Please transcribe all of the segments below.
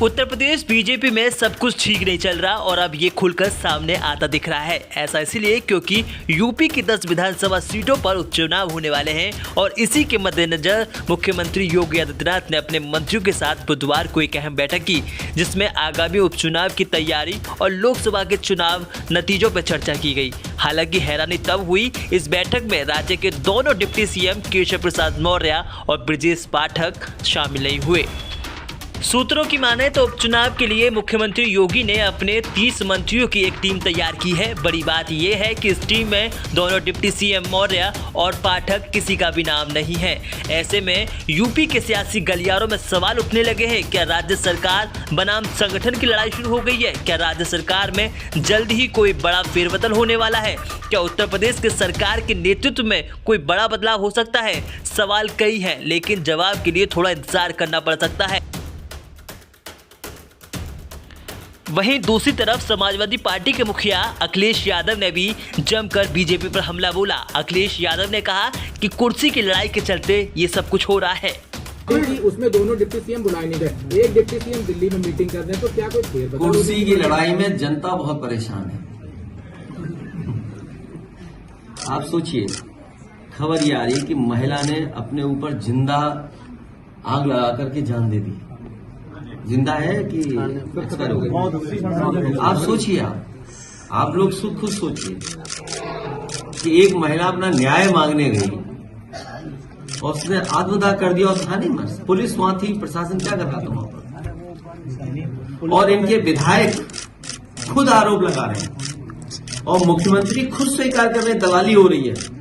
Uttar Pradesh BJP में सब कुछ ठीक नहीं चल रहा और अब ये खुलकर सामने आता दिख रहा है। ऐसा इसलिए क्योंकि यूपी की 10 विधानसभा सीटों पर उपचुनाव होने वाले हैं और इसी के मद्देनजर मुख्यमंत्री योगी आदित्यनाथ ने अपने मंत्रियों के साथ बुधवार को एक अहम बैठक की, जिसमें आगामी उपचुनाव की तैयारी और लोकसभा के चुनाव नतीजों पर चर्चा की गई। हालांकि हैरानी तब हुई इस बैठक में राज्य के दोनों डिप्टी सीएम केशव प्रसाद मौर्य और ब्रजेश पाठक शामिल नहीं हुए। सूत्रों की माने तो उपचुनाव के लिए मुख्यमंत्री योगी ने अपने 30 मंत्रियों की एक टीम तैयार की है। बड़ी बात यह है कि इस टीम में दोनों डिप्टी सीएम मौर्य और पाठक किसी का भी नाम नहीं है। ऐसे में यूपी के सियासी गलियारों में सवाल उठने लगे हैं, क्या राज्य सरकार बनाम संगठन की लड़ाई शुरू हो गई है? क्या राज्य सरकार में जल्द ही कोई बड़ा फेरबदल होने वाला है? क्या उत्तर प्रदेश के सरकार के नेतृत्व में कोई बड़ा बदलाव हो सकता है? सवाल कई हैं, लेकिन जवाब के लिए थोड़ा इंतजार करना पड़ सकता है। वहीं दूसरी तरफ समाजवादी पार्टी के मुखिया अखिलेश यादव ने भी जमकर बीजेपी पर हमला बोला। अखिलेश यादव ने कहा कि कुर्सी की लड़ाई के चलते ये सब कुछ हो रहा है। उसमें दोनों डिप्टी सीएम बुलाए नहीं गए, एक डिप्टी सीएम दिल्ली में मीटिंग कर रहे हैं, तो क्या कोई फेरबदल? कुर्सी की लड़ाई में जनता बहुत परेशान है। आप सोचिए, खबर ये आ रही है कि महिला ने अपने ऊपर जिंदा आग लगा करके जान दे दी। जिंदा है कि एक्सपायर हो गई? आप सोचिए, आप लोग खुद सोचिए कि एक महिला अपना न्याय मांगने गई और उसने आत्मदाह कर दिया और थाने में पुलिस वहां थी, प्रशासन क्या कर रहा था वहां पर? और इनके विधायक खुद आरोप लगा रहे हैं और मुख्यमंत्री खुद स्वीकार कर रहे हैं दलाली हो रही है।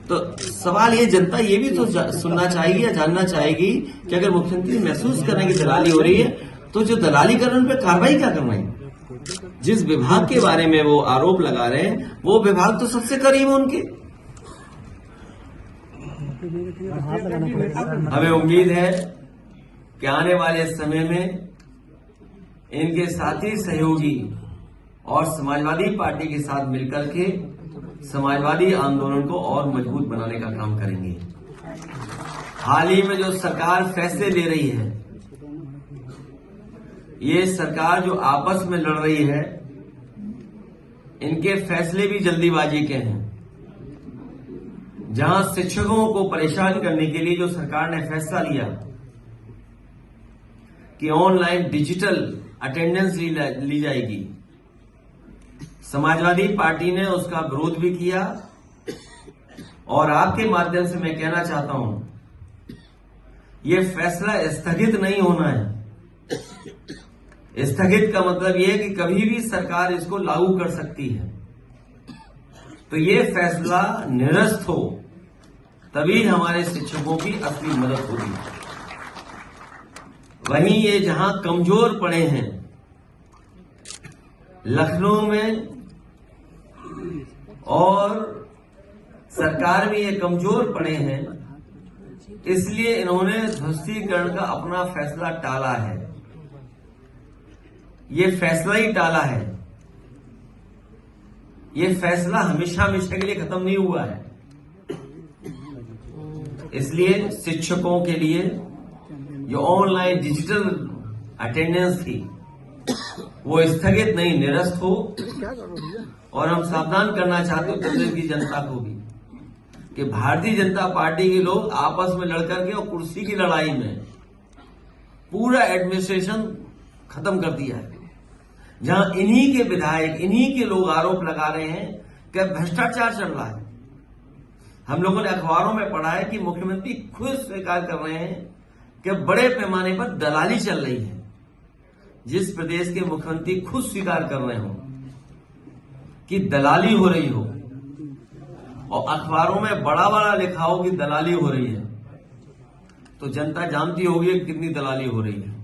तो सवाल ये, जनता ये भी तो सुनना चाहेगी या जानना चाहेगी कि अगर मुख्यमंत्री महसूस कर रहे हैं कि दलाली हो रही है, तो जो दलाली कर रहे हैं उन पर कार्रवाई क्या करना है? जिस विभाग के बारे में वो आरोप लगा रहे हैं, वो विभाग तो सबसे करीब है उनके। हमें उम्मीद है कि आने वाले समय में इनके साथी सहयोगी और समाजवादी पार्टी के साथ मिलकर के समाजवादी आंदोलन को और मजबूत बनाने का काम करेंगे। हाल ही में जो सरकार फैसले ले रही है, ये सरकार जो आपस में लड़ रही है, इनके फैसले भी जल्दीबाजी के हैं। जहां शिक्षकों को परेशान करने के लिए जो सरकार ने फैसला लिया कि ऑनलाइन डिजिटल अटेंडेंस ली जाएगी, समाजवादी पार्टी ने उसका विरोध भी किया। और आपके माध्यम से मैं कहना चाहता हूं, यह फैसला स्थगित नहीं होना है। स्थगित का मतलब यह है कि कभी भी सरकार इसको लागू कर सकती है। तो यह फैसला निरस्त हो, तभी हमारे शिक्षकों की असली मदद होगी। वहीं ये जहां कमजोर पड़े हैं, लखनऊ में और सरकार में ये कमजोर पड़े हैं, इसलिए इन्होंने ध्वस्तीकरण का अपना फैसला टाला है। ये फैसला ही टाला है। ये फैसला हमेशा हमेशा के लिए खत्म नहीं हुआ है। इसलिए शिक्षकों के लिए जो ऑनलाइन डिजिटल अटेंडेंस थी, वो स्थगित नहीं, निरस्त हो। और हम सावधान करना चाहते हैं उत्तर प्रदेश की जनता को भी कि भारतीय जनता पार्टी के लोग आपस में लड़कर के और कुर्सी की लड़ाई में पूरा एडमिनिस्ट्रेशन खत्म कर दिया है। जहां इन्हीं के विधायक, इन्हीं के लोग आरोप लगा रहे हैं कि भ्रष्टाचार चल रहा है। हम लोगों ने अखबारों में पढ़ा है कि मुख्यमंत्री खुद स्वीकार कर रहे हैं कि बड़े पैमाने पर दलाली चल रही है। जिस प्रदेश के मुख्यमंत्री खुद स्वीकार कर रहे हो कि दलाली हो रही हो और अखबारों में बड़ा बड़ा लिखा हो कि दलाली हो रही है, तो जनता जानती होगी कितनी दलाली हो रही है।